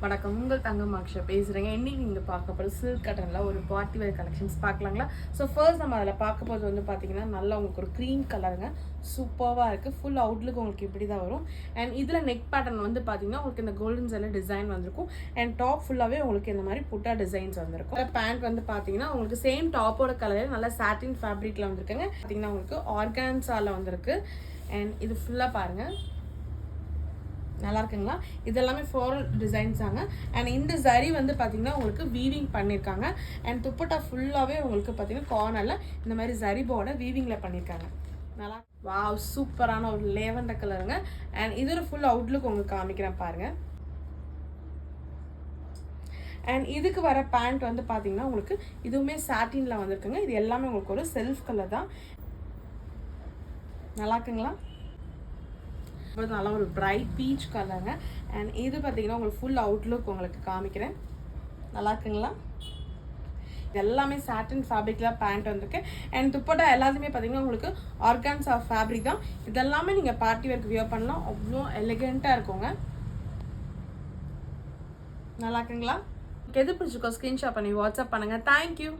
வணக்கம், உங்கள் தங்கம் அக்ஷயா பேசுகிறேங்க. இன்றைக்கி நீங்கள் பார்க்க போகிற சில்க் காட்டனில் ஒரு பார்ட்டி வேர் கலெக்ஷன்ஸ் பார்க்கலாங்களா? ஸோ ஃபர்ஸ்ட் நம்ம அதில் பார்க்க போகிறது வந்து பார்த்தீங்கன்னா நல்லா உங்களுக்கு ஒரு க்ரீம் கலருங்க, சூப்பராக இருக்குது. ஃபுல் அவுட்லுக் உங்களுக்கு இப்படி தான் வரும். அண்ட் இதில் நெக் பேட்டர்ன் வந்து பார்த்தீங்கன்னா உங்களுக்கு இந்த கோல்டன் ஜெல்ல டிசைன் வந்திருக்கும். அண்ட் டாப் ஃபுல்லாகவே உங்களுக்கு இந்த மாதிரி புட்டா டிசைன்ஸ் வந்திருக்கும். பேண்ட் வந்து பார்த்தீங்கன்னா உங்களுக்கு சேம் டாப்போட கலரே நல்லா சாட்டின் ஃபேப்ரிக்கில் வந்திருக்குங்க. பார்த்தீங்கன்னா உங்களுக்கு ஆர்கான்ஸாவில் வந்திருக்கு. அண்ட் இது ஃபுல்லாக பாருங்கள், நல்லா இருக்குங்களா? இதெல்லாமே ஃப்ளோரல் டிசைன்ஸ் தாங்க. அண்ட் இந்த சரி வந்து பார்த்தீங்கன்னா உங்களுக்கு வீவிங் பண்ணியிருக்காங்க. அண்ட் துப்பட்டா ஃபுல்லாகவே உங்களுக்கு பார்த்தீங்கன்னா கார்னரில் இந்த மாதிரி சரி போர்டை வீவிங்கில் பண்ணியிருக்காங்க. நல்லா வாவ், சூப்பரான ஒரு லேவண்டர் கலருங்க. அண்ட் இதோட ஃபுல் அவுட்லுக் உங்களுக்கு காமிக்கிறேன் பாருங்கள். அண்ட் இதுக்கு வர பேண்ட் வந்து பார்த்தீங்கன்னா உங்களுக்கு இதுவுமே சாட்டினில் வந்திருக்குங்க. இது எல்லாமே உங்களுக்கு ஒரு செல்ஃப் கலர் தான். நல்லா இருக்குங்களா? நல்லா ஒரு பிரைட் பீச் கலருங்க. அண்ட் இது பார்த்தீங்கன்னா உங்களுக்கு ஃபுல் அவுட்லுக் உங்களுக்கு காமிக்கிறேன். நல்லா இருக்குங்களா? இது எல்லாமே சாட்டின் ஃபேப்ரிக்கில் பேண்ட் வந்திருக்கு. அண்ட் துப்பட்டா எல்லாத்தையுமே பார்த்தீங்கன்னா உங்களுக்கு ஆர்கான்ஸா ஃபேப்ரிக் தான். இதெல்லாமே நீங்கள் பார்ட்டி வேர்க்கு வியர் பண்ணலாம், அவ்வளோ எலிகெண்ட்டாக இருக்குங்க. நல்லா இருக்குங்களா? எது பிடிச்சிருக்கோ ஸ்க்ரீன்ஷாட் பண்ணி வாட்ஸ்அப் பண்ணுங்கள். தேங்க்யூ.